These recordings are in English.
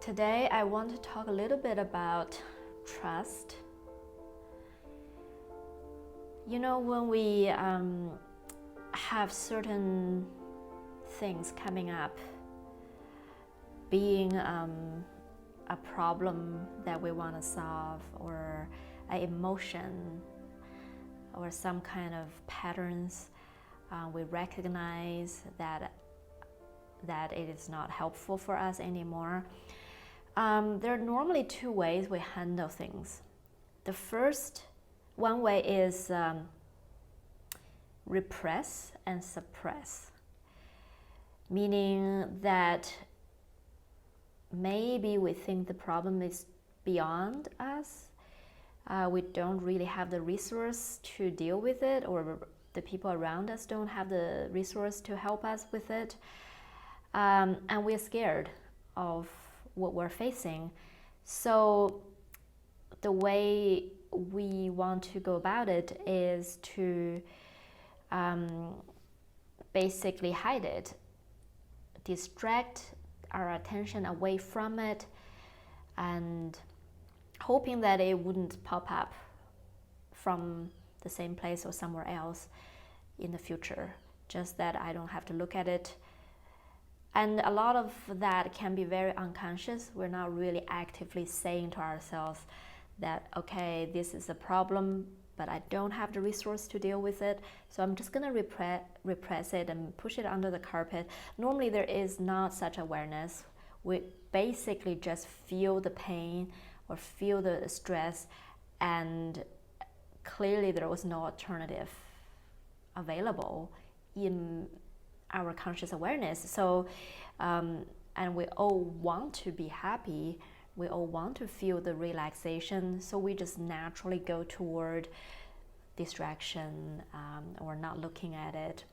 Today, I want to talk a little bit about trust. You know, when we have certain things coming up, being a problem that we want to solve, or an emotion, or some kind of patterns, we recognize that it is not helpful for us anymore. There are normally two ways we handle things. The first one way is repress and suppress, meaning that maybe we think the problem is beyond us. We don't really have the resource to deal with it, or the people around us don't have the resource to help us with it. And we're scared of what we're facing. So the way we want to go about it is to basically hide it, distract our attention away from it, and hoping that it wouldn't pop up from the same place or somewhere else in the future, just that I don't have to look at it. And a lot of that can be very unconscious. We're not really actively saying to ourselves that, okay, this is a problem, but I don't have the resource to deal with it, so I'm just gonna repress it and push it under the carpet. Normally there is not such awareness. We basically just feel the pain or feel the stress, and clearly there was no alternative available in our conscious awareness. So, and we all want to be happy. We all want to feel the relaxation. So we just naturally go toward distraction or not looking at it.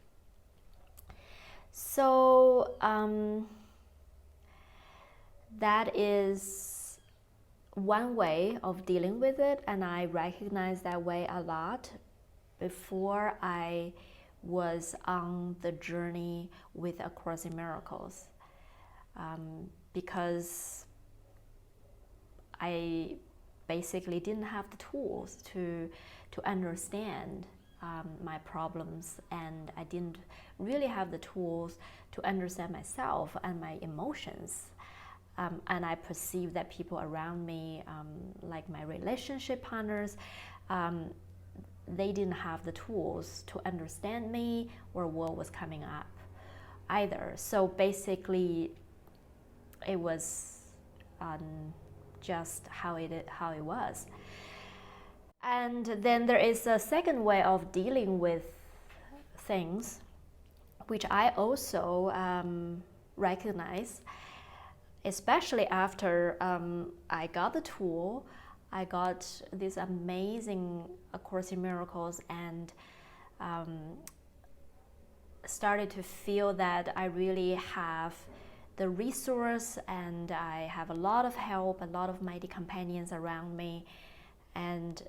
So that is one way of dealing with it, and I recognize that way a lot before I was on the journey with A Course in Miracles, because I basically didn't have the tools to understand my problems, and I didn't really have the tools to understand myself and my emotions. And I perceived that people around me, like my relationship partners, they didn't have the tools to understand me or what was coming up either. So basically, it was just how it was. And then there is a second way of dealing with things, which I also recognize, especially after I got the tool. I got this amazing A Course in Miracles, and started to feel that I really have the resource, and I have a lot of help, a lot of mighty companions around me, and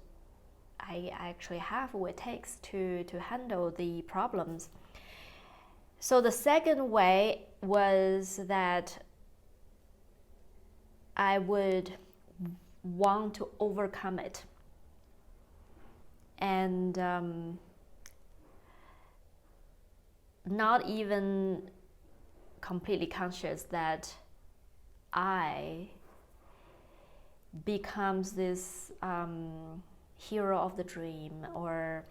I actually have what it takes to handle the problems. So the second way was that I would want to overcome it, and not even completely conscious that I becomes this hero of the dream, or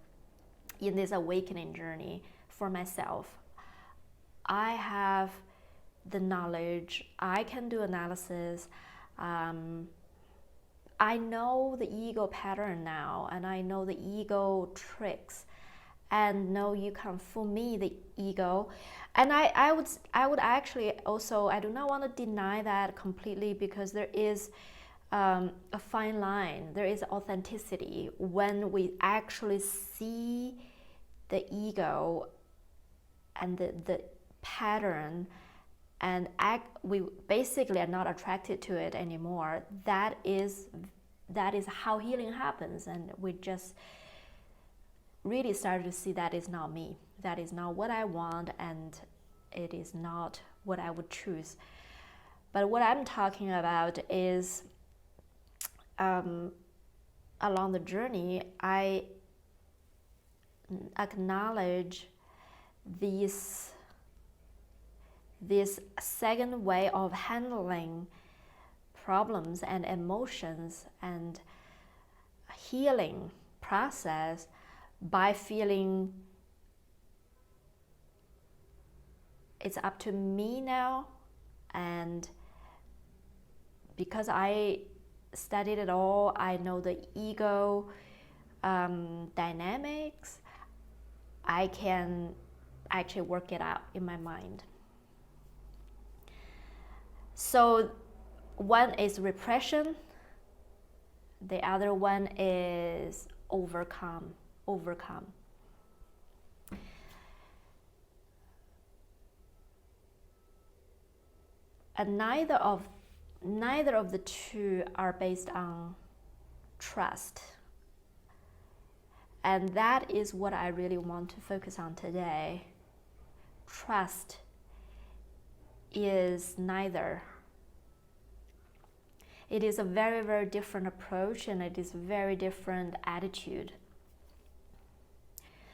in this awakening journey for myself. I have the knowledge, I can do analysis, I know the ego pattern now, and I know the ego tricks, and no, you can't fool me, the ego. And I would actually also, I do not want to deny that completely, because there is a fine line, there is authenticity when we actually see the ego and the pattern, and we basically are not attracted to it anymore. That is how healing happens, and we just really started to see that is not me, that is not what I want, and it is not what I would choose. But what I'm talking about is along the journey, I acknowledge this second way of handling problems and emotions and healing process by feeling it's up to me now. And because I studied it all, I know the ego dynamics, I can actually work it out in my mind. So one is repression, the other one is overcome. And neither of the two are based on trust. And that is what I really want to focus on today. Trust is neither. It is a very, very different approach, and it is a very different attitude.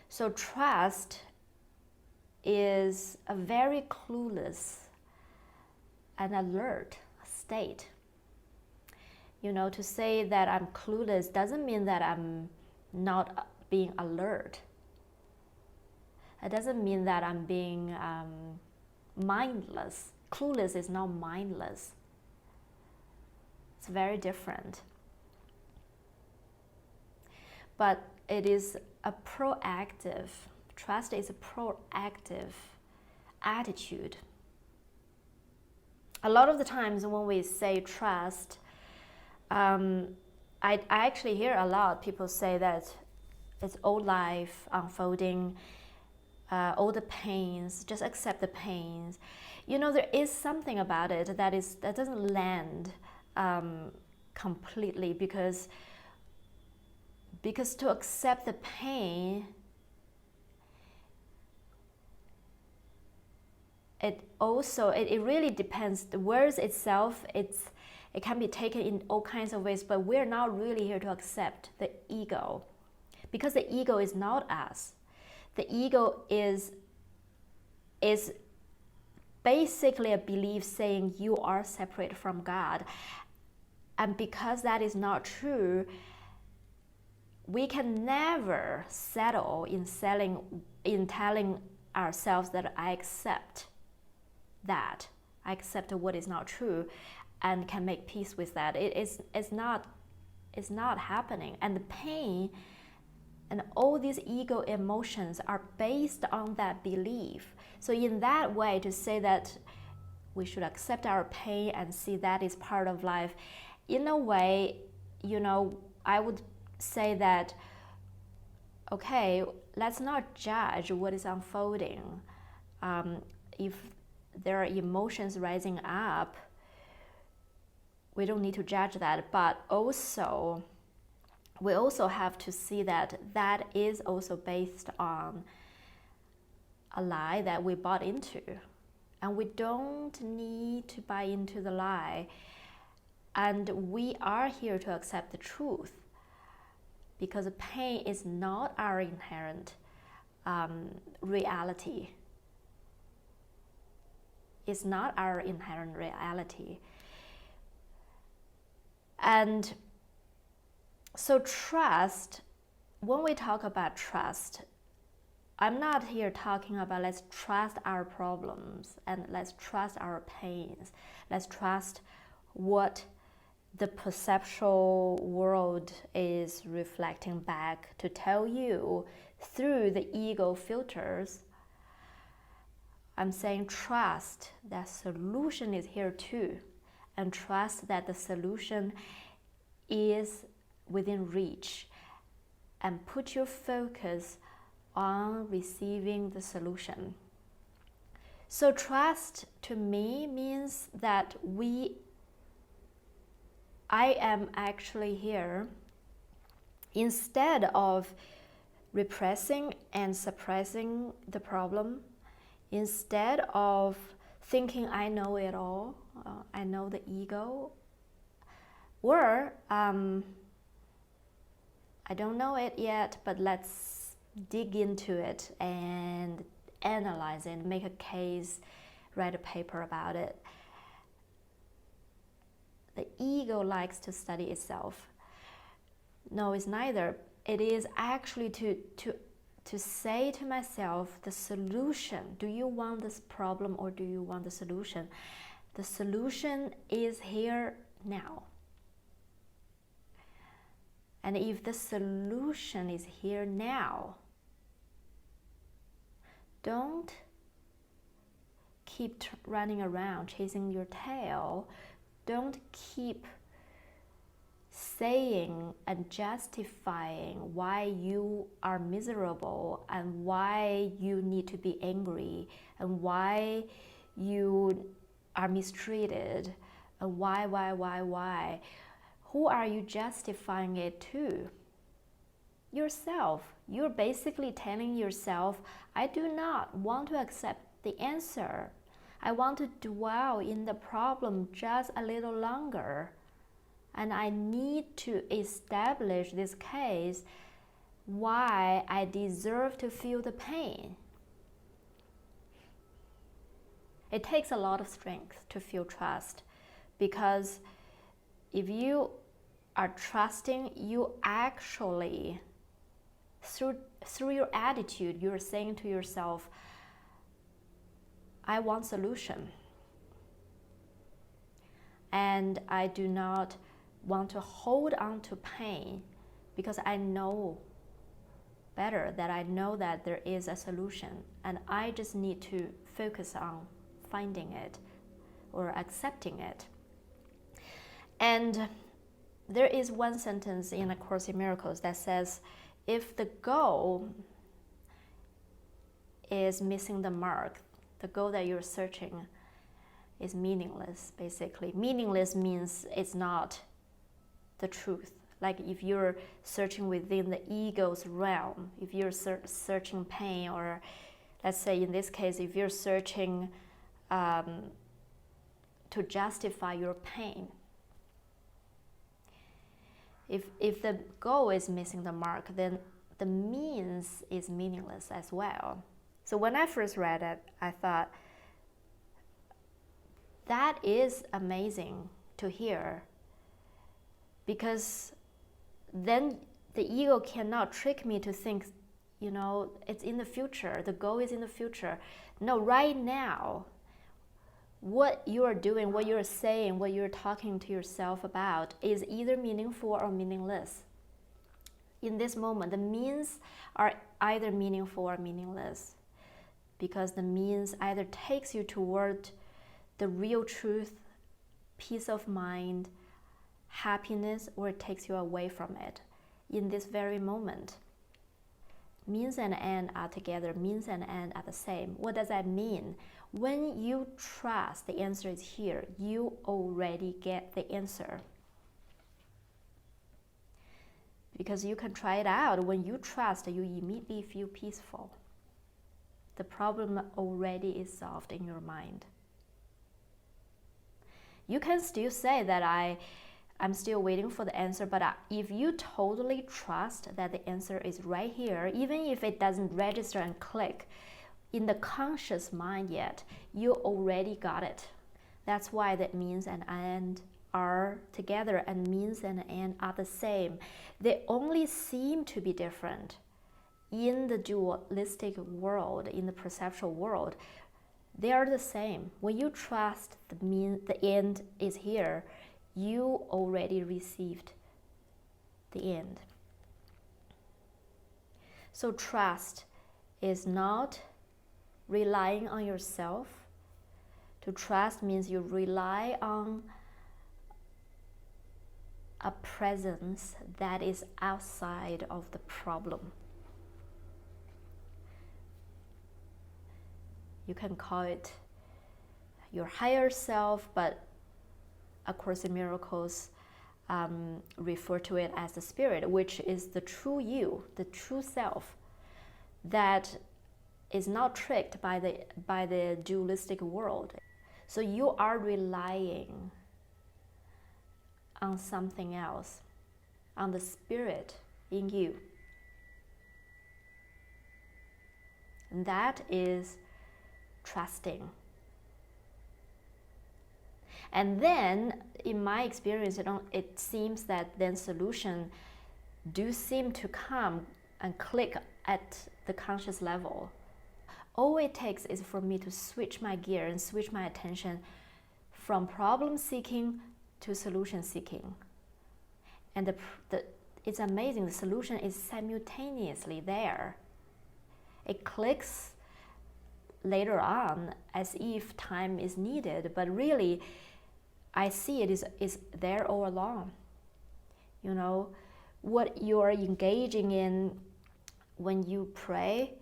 So trust is a very clueless and alert state. To say that I'm clueless doesn't mean that I'm not being alert. It doesn't mean that I'm being mindless. Clueless is not mindless. It's very different. But it is a proactive, trust is a proactive attitude. A lot of the times when we say trust, I actually hear a lot people say that it's all life unfolding, all the pains, just accept the pains. There is something about it that doesn't land completely, because to accept the pain, it really depends. The words itself, it can be taken in all kinds of ways, but we're not really here to accept the ego, because the ego is not us. The ego is basically a belief saying you are separate from God. And because that is not true, we can never settle in telling ourselves that I accept that. I accept what is not true and can make peace with that. It's not happening. And the pain and all these ego emotions are based on that belief. So in that way, to say that we should accept our pain and see that is part of life, in a way, I would say that, okay, let's not judge what is unfolding. If there are emotions rising up, we don't need to judge that, but we also have to see that is also based on a lie that we bought into. And we don't need to buy into the lie. And we are here to accept the truth, because pain is not our inherent reality. It's not our inherent reality. And so trust, when we talk about trust, I'm not here talking about let's trust our problems and let's trust our pains. Let's trust what the perceptual world is reflecting back to tell you through the ego filters. I'm saying trust that solution is here too, and trust that the solution is within reach, and put your focus on receiving the solution. So trust to me means that I am actually here, instead of repressing and suppressing the problem, instead of thinking I know it all, I know the ego, or I don't know it yet, but let's dig into it and analyze it, make a case, write a paper about it. The ego likes to study itself. No, it's neither. It is actually to say to myself the solution. Do you want this problem or do you want the solution? The solution is here now. And if the solution is here now, don't keep running around chasing your tail. Don't keep saying and justifying why you are miserable and why you need to be angry and why you are mistreated and why. Who are you justifying it to? Yourself. You're basically telling yourself, I do not want to accept the answer. I want to dwell in the problem just a little longer. And I need to establish this case why I deserve to feel the pain. It takes a lot of strength to feel trust, because if you are trusting, you actually, through your attitude, you're saying to yourself, I want solution. And I do not want to hold on to pain, because I know better, that I know that there is a solution, and I just need to focus on finding it or accepting it. And there is one sentence in A Course in Miracles that says, if the goal is missing the mark, the goal that you're searching is meaningless, basically. Meaningless means it's not the truth. Like if you're searching within the ego's realm, if you're searching pain, or let's say in this case, if you're searching to justify your pain, if the goal is missing the mark, then the means is meaningless as well. So when I first read it, I thought, that is amazing to hear, because then the ego cannot trick me to think, it's in the future, the goal is in the future. No, right now, what you are doing, what you're saying, what you're talking to yourself about is either meaningful or meaningless. In this moment, the means are either meaningful or meaningless, because the means either takes you toward the real truth, peace of mind, happiness, or it takes you away from it in this very moment. Means and end are together. Means and end are the same. What does that mean? When you trust the answer is here, you already get the answer. Because you can try it out. When you trust, you immediately feel peaceful. The problem already is solved in your mind. You can still say that I'm still waiting for the answer, but if you totally trust that the answer is right here, even if it doesn't register and click in the conscious mind yet, you already got it. That's why that means and end are together, and means and end are the same. They only seem to be different in the dualistic world, in the perceptual world. They are the same. When you trust the end is here, you already received the end. So trust is not relying on yourself. To trust means you rely on a presence that is outside of the problem. You can call it your higher self, but A Course in Miracles refer to it as the spirit, which is the true you, the true self, that is not tricked by the dualistic world. So you are relying on something else, on the spirit in you. And that is trusting. And then, in my experience, it seems that then solution do seem to come and click at the conscious level. All it takes is for me to switch my gear and switch my attention from problem seeking to solution seeking. And it's amazing, the solution is simultaneously there. It clicks later on as if time is needed, but really I see it is there all along. You know, what you're engaging in when you pray,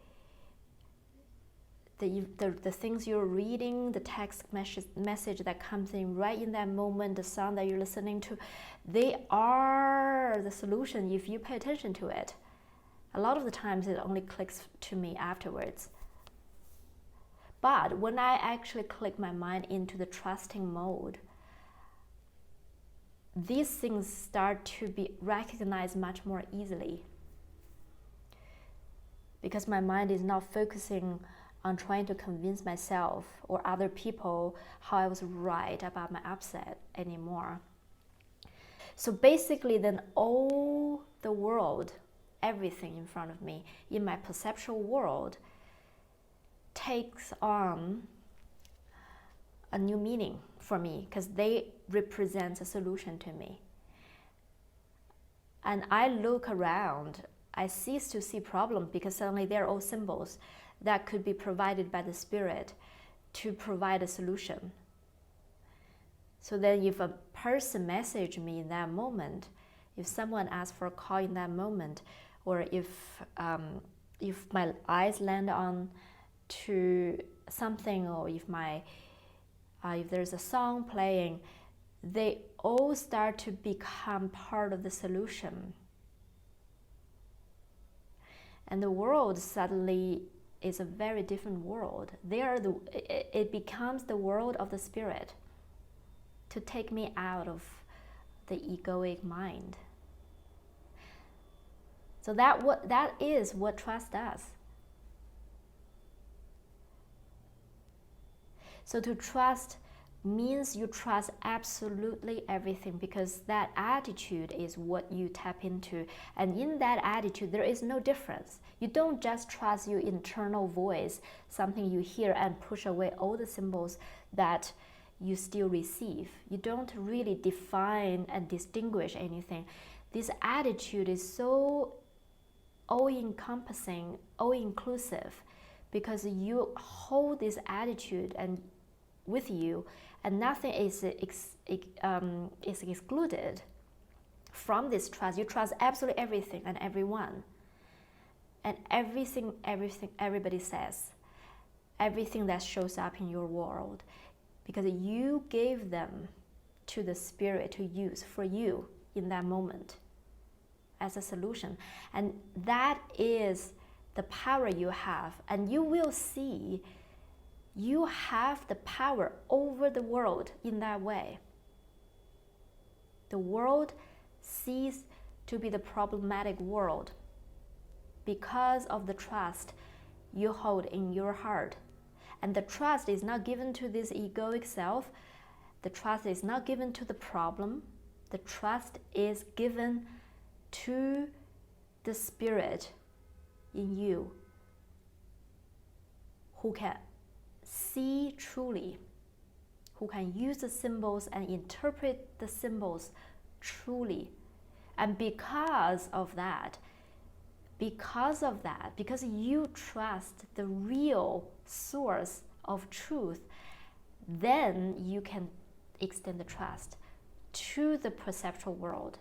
the things you're reading, the text message that comes in right in that moment, the song that you're listening to, they are the solution if you pay attention to it. A lot of the times it only clicks to me afterwards. But when I actually click my mind into the trusting mode, these things start to be recognized much more easily. Because my mind is not focusing on trying to convince myself or other people how I was right about my upset anymore. So basically then all the world, everything in front of me, in my perceptual world, takes on a new meaning for me because they represent a solution to me. And I look around, I cease to see problems because suddenly they're all symbols that could be provided by the spirit to provide a solution. So then if a person messaged me in that moment, if someone asked for a call in that moment, or if my eyes land on to something, or if there's a song playing, they all start to become part of the solution. And the world suddenly is a very different world. It becomes the world of the spirit to take me out of the egoic mind. So that is what trust does. So to trust means you trust absolutely everything, because that attitude is what you tap into. And in that attitude, there is no difference. You don't just trust your internal voice, something you hear, and push away all the symbols that you still receive. You don't really define and distinguish anything. This attitude is so all-encompassing, all-inclusive, because you hold this attitude and with you, and nothing is excluded from this trust. You trust absolutely everything and everyone, and everything everybody says, everything that shows up in your world, because you gave them to the spirit to use for you in that moment as a solution. And that is the power you have, and you will see you have the power over the world in that way. The world ceases to be the problematic world because of the trust you hold in your heart. And the trust is not given to this egoic self. The trust is not given to the problem. The trust is given to the spirit in you, who can see truly, who can use the symbols and interpret the symbols truly. And because you trust the real source of truth, then you can extend the trust to the perceptual world.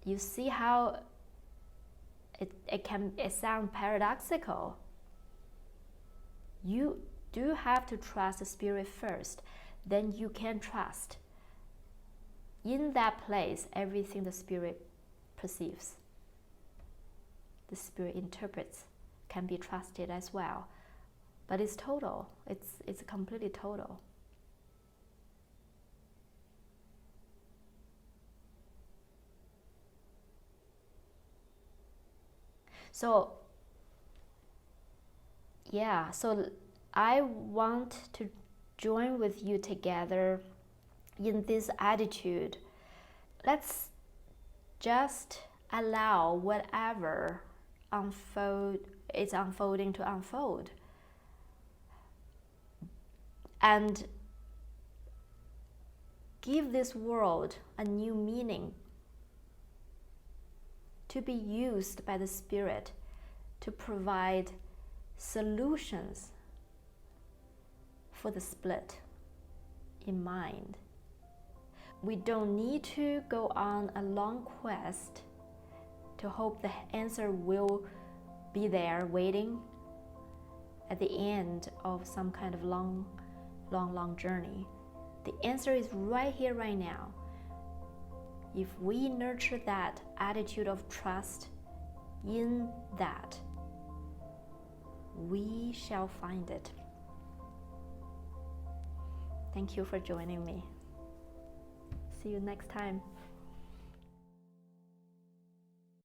You see how it sounds paradoxical. You do have to trust the spirit first, then you can trust. In that place, everything the spirit perceives, the spirit interprets, can be trusted as well. But it's total. It's completely total. So yeah, so I want to join with you together in this attitude. Let's just allow whatever is unfolding to unfold. And give this world a new meaning to be used by the Spirit to provide solutions for the split in mind. We don't need to go on a long quest to hope the answer will be there waiting at the end of some kind of long journey. The answer is right here, right now. If we nurture that attitude of trust in that, we shall find it. Thank you for joining me. See you next time.